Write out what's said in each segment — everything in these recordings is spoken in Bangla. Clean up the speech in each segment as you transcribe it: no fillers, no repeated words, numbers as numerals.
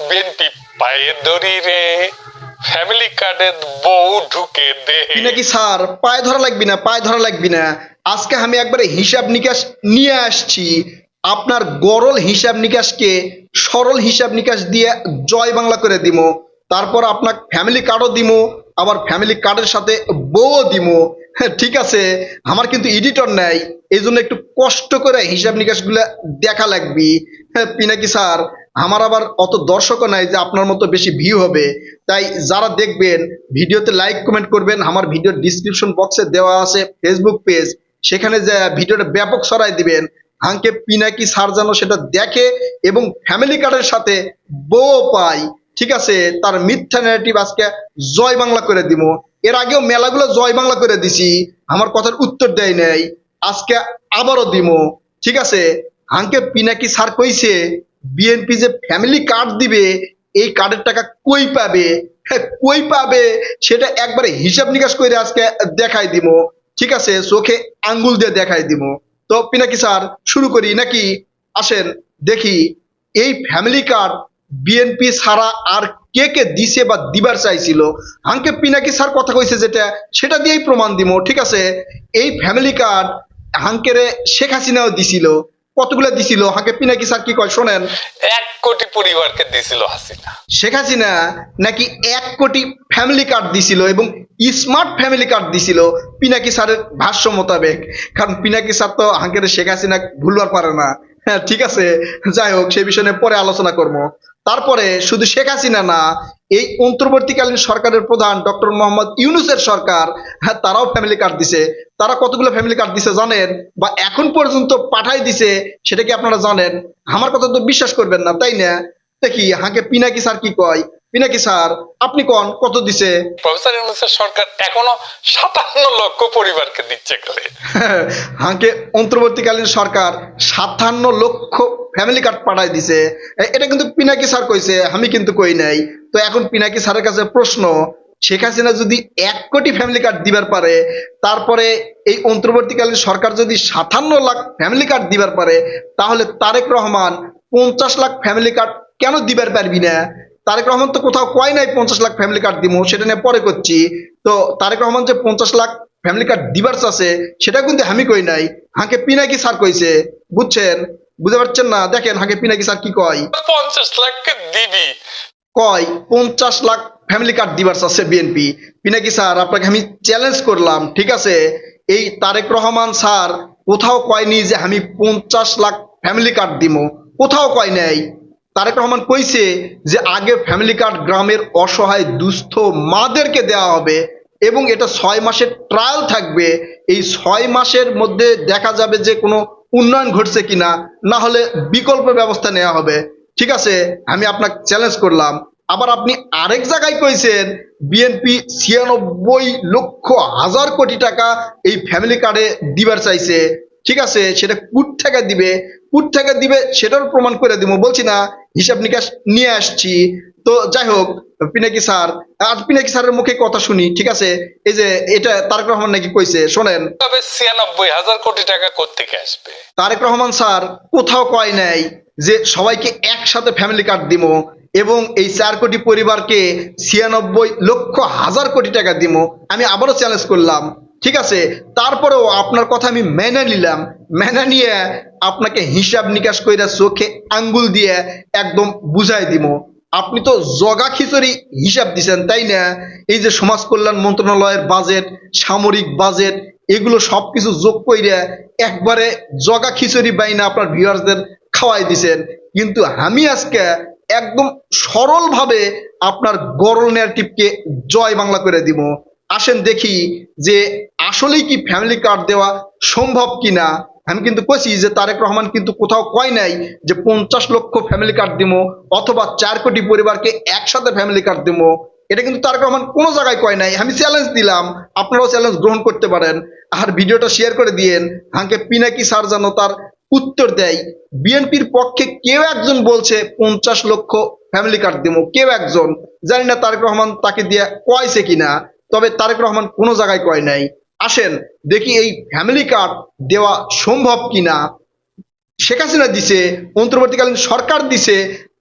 বিএনপি পায়ে দড়ি রে, ফ্যামিলি কার্ডে বউ ঢুকে দে। নাকি স্যার পায়ে ধরা লাগবি না, পায়ে ধরা লাগবি না। আজকে আমি একবারে হিসাব নিকাশ নিয়ে আসছি। আপনার গরল হিসাব নিকাশকে সরল হিসাব নিকাশ দিয়ে জয় বাংলা করে দিমো। তারপর আপনার ফ্যামিলি কার্ডও দিমো, আবার ফ্যামিলি কার্ডের সাথে বউও দিমো। হ্যাঁ ঠিক আছে, আমার কিন্তু এডিটর নাই, এই জন্য একটু কষ্ট করে হিসাব নিকাশগুলো দেখা লাগবে। হ্যাঁ পিনাকি স্যার, আমার আবার অত দর্শকও নাই যে আপনার মতো বেশি ভিউ হবে। তাই যারা দেখবেন ভিডিওতে লাইক কমেন্ট করবেন। আমার ভিডিওর ডিসক্রিপশন বক্সে দেওয়া আছে ফেসবুক পেজ, সেখানে যে ভিডিওটা ব্যাপক ছড়াই দিবেন। হাঙ্কে পিনাকি স্যার যেন সেটা দেখে এবং ফ্যামিলি কার্ডের সাথে বউ পাই। ঠিক আছে, তার মিথ্যা ন্যারেটিভ আজকে জয় বাংলা করে দিব। এর আগেও মেলাগুলো জয় বাংলা করে দিছি, আমার কথার উত্তর দেয় নাই। আজকে আবারও দিব। ঠিক আছে, হাঙ্কে পিনাকি স্যার কইছে বিএনপি যে ফ্যামিলি কার্ড দিবে, এই কার্ডের টাকা কই পাবে, হ্যাঁ, কই পাবে সেটা একবারে হিসাব নিকাশ করে আজকে দেখাই দিব। ঠিক আছে, চোখে আঙ্গুল দিয়ে দেখাই দিব। তো পিনাকি স্যার শুরু করি নাকি? আসেন দেখি এই ফ্যামিলি কার্ড বিএনপি ছাড়া আর কে কে দিছে বা দিবার চাইছিল। হাঙ্কে পিনাকি স্যার কথা কইছে যেটা, সেটা দিয়েই প্রমাণ দিব। ঠিক আছে, এই ফ্যামিলি কার্ড হাঙ্কেরে শেখ হাসিনাও দিছিল। কতগুলো দিছিল হাঙ্কে পিনাকি স্যার কি কয় শোনেন। 1 কোটি পরিবারকে দিছিল হাসিনা। শেখ হাসিনা নাকি 1 কোটি ফ্যামিলি কার্ড দিছিল এবং স্মার্ট ফ্যামিলি কার্ড দিছিল পিনাকি স্যারের ভাষ্য মোতাবেক। কারণ পিনাকি স্যার তো হাঙ্কের শেখ হাসিনা ভুলবার পারে না। হ্যাঁ ঠিক আছে, যাই হোক সেই বিষয় নিয়ে পরে আলোচনা করবো। তারপরে শুধু শেখ হাসিনা না, এই অন্তর্বর্তীকালীন সরকারের প্রধান ডক্টর মোহাম্মদ ইউনূসের সরকার, হ্যাঁ তারাও ফ্যামিলি কার্ড দিছে। তারা কতগুলো ফ্যামিলি কার্ড দিছে জানেন? বা এখন পর্যন্ত পাঠাই দিছে, সেটা কি আপনারা জানেন? আমার কথা তো বিশ্বাস করবেন না, তাই না? দেখি হাঁকে পিনাকি স্যার কি কয়। পিনাকি স্যার আপনি কোন কত দিছে? প্রফেসর ইউনূসের সরকার এখনো 57 লক্ষ পরিবারকে দিচ্ছে করে। হাঁকে অন্তর্বর্তীকালীন সরকার 57 লক্ষ ফ্যামিলি কার্ড পাঠাই দিছে। এটা কিন্তু পিনাকি স্যার কইছে, আমি কিন্তু কই নাই। তো এখন পিনাকি স্যারের কাছে প্রশ্ন, শেখ হাসিনা যদি 1 কোটি ফ্যামিলি কার্ড দিবার পারে, তারপরে এই অন্তর্বর্তীকালীন সরকার যদি 57 লাখ ফ্যামিলি কার্ড দিবার পারে, তাহলে তারেক রহমান 50 লাখ ফ্যামিলি কার্ড কেন দিবার পারবি না? তারেক রহমান তো কোথাও কয় নাই 50 লাখ ফ্যামিলি কার্ড দিব, সেটা নিয়ে পরে করছি। তো তারেক রহমান যে 50 লাখ ফ্যামিলি কার্ড দিবার আছে সেটা কিন্তু আমি কই নাই, হাঁকে পিনাকি স্যার কইছে। বুঝছেন? বুঝতে পারছেন না? দেখেন হাঁকে পিনাকি স্যার কি কয়। 50 লাখকে দিবি? কয় 50 লাখ ফ্যামিলি কার্ড দিবার আছে বিএনপি। পিনাকি স্যার আপনাকে আমি চ্যালেঞ্জ করলাম। ঠিক আছে, এই তারেক রহমান স্যার কোথাও কয়নি যে আমি 50 লাখ ফ্যামিলি কার্ড দিব, কোথাও কয় নাই। তারেক রহমান কইছে যে আগে ফ্যামিলি কার্ড গ্রামের অসহায় দুস্থ মাদেরকে দেওয়া হবে এবং এটা 6 মাসের ট্রায়াল থাকবে। এই 6 মাসের মধ্যে দেখা যাবে যে কোনো উন্নয়ন ঘটছে কিনা, না হলে বিকল্প ব্যবস্থা নেওয়া হবে। ঠিক আছে, আমি আপনাকে চ্যালেঞ্জ করলাম। আবার আপনি আরেক জায়গায় কইছেন বিএনপি 96 লক্ষ হাজার কোটি টাকা এই ফ্যামিলি কার্ডে দিবার চাইছে। ঠিক আছে, সেটা কুট থেকে দিবে, কুট থেকে দিবে সেটার প্রমাণ করে দিব, বলছি না হিসাব নিকাশ নিয়ে আসছি। তো যাই হোক পিনাকি স্যার, আর পিনাকি স্যারের মুখে কথা শুনি। ঠিক আছে, এই যে এটা তারেক রহমান নাকি কইছে শোনেন। তবে 96,000 কোটি টাকা কোত্থেকে আসবে? তারেক রহমান স্যার কোথাও কয় নাই যে সবাইকে একসাথে ফ্যামিলি কার্ড দিব এবং এই 4 কোটি পরিবারকে 96 লক্ষ হাজার কোটি টাকা দিব। আমি আবারও চ্যালেঞ্জ করলাম। ঠিক আছে, তারপরেও আপনার কথা আমি মেনে নিলাম। মেনে নিয়ে আপনাকে হিসাব নিকাশ কইরা চোখে আঙ্গুল দিয়ে একদম বুঝাই দিব। আপনি তো জগা খিচুড়ি হিসাব দিছেন, তাই না? এই যে সমাজ কল্যাণ মন্ত্রণালয়ের বাজেট, সামরিক বাজেট, এগুলো সবকিছু যোগ কইরা একবারে জগা খিচুড়ি বাইনা আপনার ভিউয়ার্সদের খাওয়াই দিছেন। কিন্তু আমি আজকে একদম সরলভাবে আপনার গরল ন্যারেটিভকে জয় বাংলা করে দিব। আসেন দেখি যে আসলেই কি ফ্যামিলি কার্ড দেওয়া সম্ভব কিনা। আমি কিন্তু কইছি যে তারেক রহমান কিন্তু কোথাও কয় নাই যে 50 লক্ষ ফ্যামিলি কার্ড দিব অথবা 4 কোটি পরিবারকে একসাথে ফ্যামিলি কার্ড দিব। এটা কিন্তু তারেক রহমান কোনো জায়গায় কয় নাই। আমি চ্যালেঞ্জ দিলাম, আপনারাও চ্যালেঞ্জ গ্রহণ করতে পারেন। আর ভিডিওটা শেয়ার করে দিয়েন, হাঁকে পিনাকি স্যার যেন তার উত্তর দেয়। বিএনপির পক্ষে কেউ একজন বলছে 50 লক্ষ ফ্যামিলি কার্ড দিব, কেউ একজন, জানি না তারেক রহমান তাকে দিয়ে কয়ছে কিনা, তবে তারেক রহমান কোনো জায়গায় কয় নাই। আসেন দেখি এই ফ্যামিলি কার্ড দেওয়া সম্ভব কিনা। শেখ হাসিনা দিছে, অন্তর্বর্তীকালীন সরকার দিছে,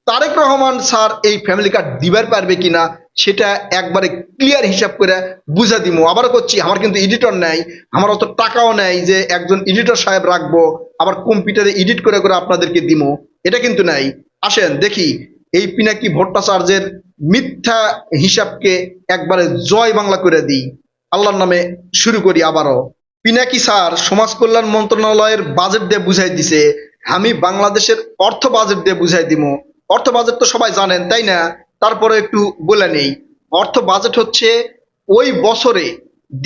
তারেক রহমান স্যার এই ফ্যামিলি কার্ড দিবার পারবে কিনা সেটা একবারে ক্লিয়ার হিসাব করে বুঝা দিব। আবারও করছি, আমার কিন্তু এডিটর নাই, আমার অত টাকাও নাই যে একজন এডিটর সাহেব রাখবো আবার কম্পিউটারে এডিট করে করে আপনাদেরকে দিব, এটা কিন্তু নাই। আসেন দেখি এই পিনাকি ভট্টাচার্যের মিথ্যা হিসাবকে একবারে জয় বাংলা করে দিই। আল্লাহর নামে শুরু করি আবারও। পিনাকি স্যার সমাজ কল্যাণ মন্ত্রণালয়ের বাজেট দিয়ে বুঝাই দিছে, আমি বাংলাদেশের অর্থ বাজেট দিয়ে বুঝাই দিব। অর্থ বাজেট তো সবাই জানেন তাই না, তারপরে একটু বলে নেই। অর্থ বাজেট হচ্ছে ওই বছরে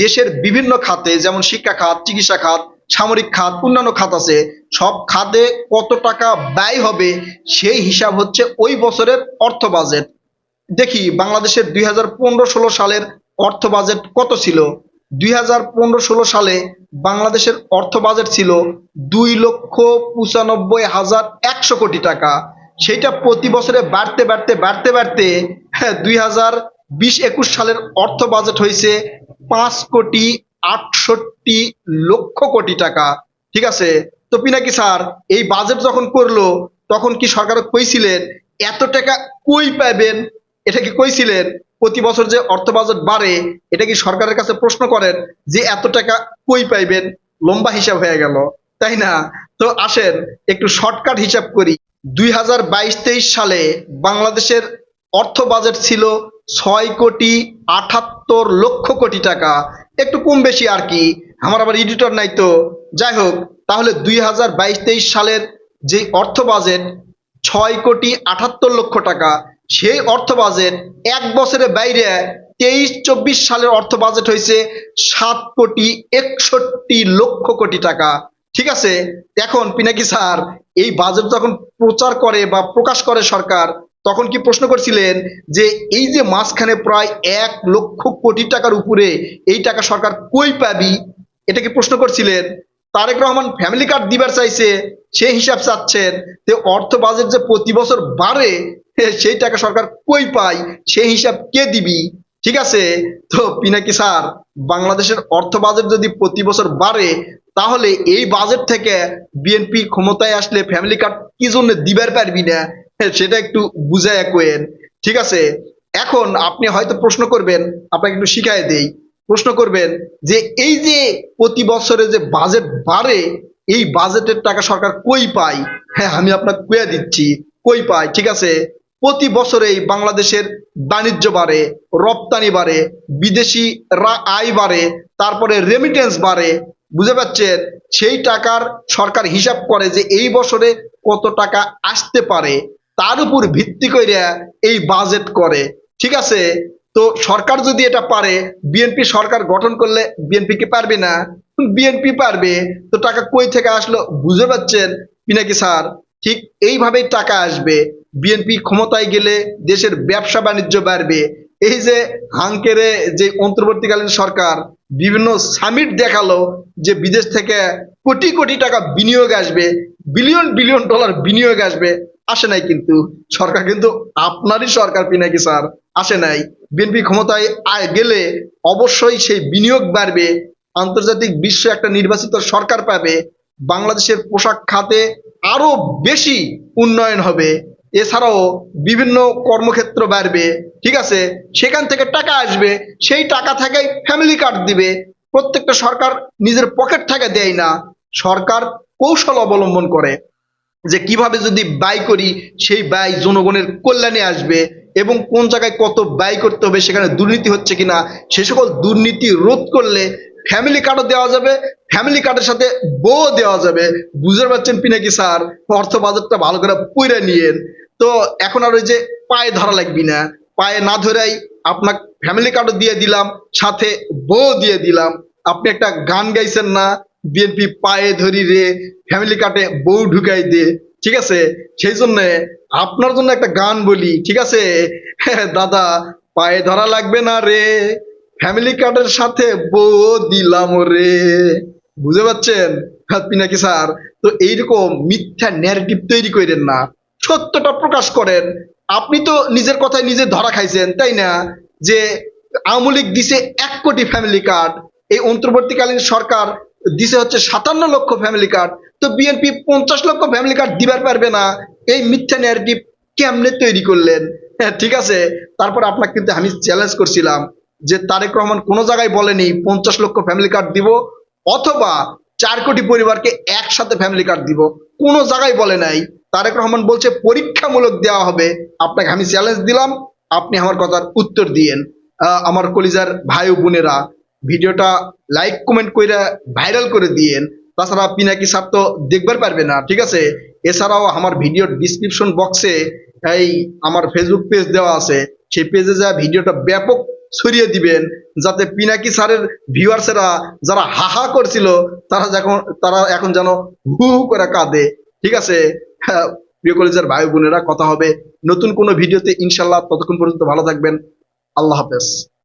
দেশের বিভিন্ন খাতে, যেমন শিক্ষা খাত, চিকিৎসা খাত, সামরিক খাত, অন্যান্য খাত আছে, সব খাতে কত টাকা ব্যয় হবে সেই হিসাব হচ্ছে ওই বছরের অর্থ বাজেট। দেখি বাংলাদেশের 2015-16 সালের অর্থ বাজেট কত ছিল। 2015-16 সালে বাংলাদেশের অর্থ বাজেট ছিল 2,95,100 কোটি টাকা। সেটা প্রতি বছরে বাড়তে বাড়তে বাড়তে বাড়তে 2020-21 সালের অর্থ বাজেট হয়েছে 5,68,00,00,000 টাকা। ঠিক আছে, তো পিনাকি স্যার এই বাজেট যখন করলো তখন কি সরকার কইছিলেন এত টাকা কই পাবেন? এটা কি কইছিলেন? প্রতি বছর যে অর্থ বাজেট বাড়ে এটা কি সরকারের কাছে প্রশ্ন করেন যে এত টাকা কই পাইবেন? লম্বা হিসাব হয়ে গেল তাই না? তো আসেন একটু শর্টকাট হিসাব করি। 2022-23 সালে বাংলাদেশের অর্থ বাজেট ছিল 6,78,00,00,000 টাকা, একটু কম বেশি আর কি, আমার আবার এডিটর নাই তো। যাই হোক, তাহলে 2022-23 সালের যে অর্থ বাজেট 6,78,00,000 টাকা, সেই অর্থ বাজেট এক বছরের বাইরে 23-24 সালের অর্থ বাজেট হয়েছে 7,61,00,00,000 টাকা। ঠিক আছে, এখন পিনাকি স্যার এই বাজেট যখন প্রচার করে বা প্রকাশ করে সরকার, তখন কি প্রশ্ন করছিলেন যে এই যে মাঝখানে প্রায় 1,00,00,000 কোটি টাকার উপরে এই টাকা সরকার কই পাবি? এটা কি প্রশ্ন করছিলেন? তারেক রহমান ফ্যামিলি কার্ড দিবার চাইছে, সেই হিসাব চাচ্ছেন যে অর্থ বাজেট যে প্রতি বছর বাড়ে সেই টাকা সরকার কই পায়, সেই হিসাব কে দিবি? ঠিক আছে, তো পিনাকি স্যার বাংলাদেশের অর্থ বাজেট যদি প্রতি বছর বাড়ে তাহলে এই বাজেট থেকে বিএনপি ক্ষমতায় আসলে ফ্যামিলি কার্ড কি জন্য দিবার পারবি না সেটা একটু বুঝাইয়া কোয়েন। ঠিক আছে, এখন আপনি হয়তো প্রশ্ন করবেন, আপনাকে একটু শিখাই দেই। প্রশ্ন করবেন যে এই যে প্রতি বছরে যে বাজেট বাড়ে এই বাজেটের টাকা সরকার কই পায়? হ্যাঁ, আমি আপনাকে কইয়া দিচ্ছি কই পায়। ঠিক আছে, প্রতি বছরেই বাংলাদেশের বাণিজ্য বাড়ে, রপ্তানি বাড়ে, বিদেশি আয় বাড়ে, তারপরে রেমিটেন্স বাড়ে, বুঝতে পারছেন? সেই টাকার সরকার হিসাব করে যে এই বছরে কত টাকা আসতে পারে, তার উপর ভিত্তি করে এই বাজেট করে। ঠিক আছে, তো সরকার যদি এটা পারে, বিএনপি সরকার গঠন করলে বিএনপি কি পারবে না? বিএনপি পারবে। তো টাকা কই থেকে আসলো বুঝতে পারছেন পিনাকি স্যার? ঠিক এইভাবেই টাকা আসবে। বিএনপি ক্ষমতায় গেলে দেশের ব্যবসা বাণিজ্য বাড়বে। এই যে হাঙ্কেরে যে অন্তর্বর্তীকালীন সরকার বিভিন্ন সামিট দেখালো যে বিদেশ থেকে কোটি কোটি টাকা বিনিয়োগ আসবে, বিলিয়ন বিলিয়ন ডলার বিনিয়োগ আসবে, আসে নাই কিন্তু। সরকার কিন্তু আপনারই সরকার পিনাকি স্যার, আসে নাই। বিএনপি ক্ষমতায় গেলে অবশ্যই সেই বিনিয়োগ বাড়বে, আন্তর্জাতিক বিশ্ব একটা নির্বাচিত সরকার পাবে, বাংলাদেশের পোশাক খাতে আরো বেশি উন্নয়ন হবে, এছাড়াও বিভিন্ন কর্মক্ষেত্র বাড়বে। ঠিক আছে, সেখান থেকে টাকা আসবে, সেই টাকা থেকে ফ্যামিলি কার্ড দিবে। প্রত্যেকটা সরকার নিজের পকেট থেকে দেয় না, সরকার কৌশল অবলম্বন করে যে কিভাবে যদি ব্যয় করি সেই ব্যয় জনগণের কল্যাণে আসবে এবং কোন জায়গায় কত ব্যয় করতে হবে, সেখানে দুর্নীতি হচ্ছে কিনা সে সকল দুর্নীতি রোধ করলে ফ্যামিলি কার্ডও দেওয়া যাবে, ফ্যামিলি কার্ডের সাথে বউ দেওয়া যাবে। বুঝতে পারছেন পিনাকি স্যার? অর্থ বাজেটটা ভালো করে পড়ে নিয়েন। তো এখন আর ওই যে পায়ে ধরা লাগবি না, পায়ে না ধরাই আপনাকে ফ্যামিলি কার্ডও দিয়ে দিলাম, সাথে বউ দিয়ে দিলাম। আপনি একটা গান গাইছেন না, বিএনপি পায়ে ধরি রে ফ্যামিলি কার্ডে বউ ঢুকাই দে? ঠিক আছে, সেই জন্য আপনার জন্য একটা গান বলি। ঠিক আছে দাদা, পায়ে ধরা লাগবে না রে, ফ্যামিলি কার্ডের সাথে বউ দিলাম রে। বুঝতে পারছেন পিনাকি স্যার? তো এইরকম মিথ্যা ন্যারেটিভ তৈরি করেন না, সত্যটা প্রকাশ করেন। আপনি তো নিজের কথায় নিজে ধরা খাইছেন তাই না, যে আওয়ামী লীগ দিছে 1 কোটি ফ্যামিলি কার্ড, এই অন্তর্বর্তীকালীন সরকার দিছে হচ্ছে 57 লক্ষ ফ্যামিলি কার্ড, তো বিএনপি 50 লক্ষ ফ্যামিলি কার্ড দিবার পারবে না। এই মিথ্যা ন্যারেটিভ কেমনে তৈরি করলেন? হ্যাঁ ঠিক আছে, তারপর আপনাকে কিন্তু আমি চ্যালেঞ্জ করছিলাম যে তারেক রহমান কোনো জায়গায় বলেনি 50 লক্ষ ফ্যামিলি কার্ড দিব অথবা 4 কোটি পরিবারকে একসাথে ফ্যামিলি কার্ড দিব, কোনো জায়গায় বলে নাই। তারেক রহমান বলছে পরীক্ষামূলক দেওয়া হবে। আপনাকে আমি চ্যালেঞ্জ দিলাম, আপনি আমার কথার উত্তর দিয়েন। আমার কলিজার ভাই ও বোনেরা, ভিডিওটা লাইক কমেন্ট কইরা ভাইরাল করে দিয়েন। তাছাড়া পিনাকি স্যার তো দেখবার পারবে না, ঠিক আছে? এছাড়াও আমার ভিডিওর ডিসক্রিপশন বক্সে এই আমার ফেসবুক পেজ দেওয়া আছে, সেই পেজে যা ভিডিওটা ব্যাপক ছড়িয়ে দিবেন, যাতে পিনাকি স্যারের ভিউয়ার্সেরা যারা হাহা করছিল তারা এখন যেন হু হু করে কাঁদে, ঠিক আছে? হ্যাঁ, প্রিয় কলেজের ভাই বোনেরা, কথা হবে নতুন কোনো ভিডিওতে ইনশাল্লাহ। ততক্ষণ পর্যন্ত ভালো থাকবেন। আল্লাহ হাফেজ।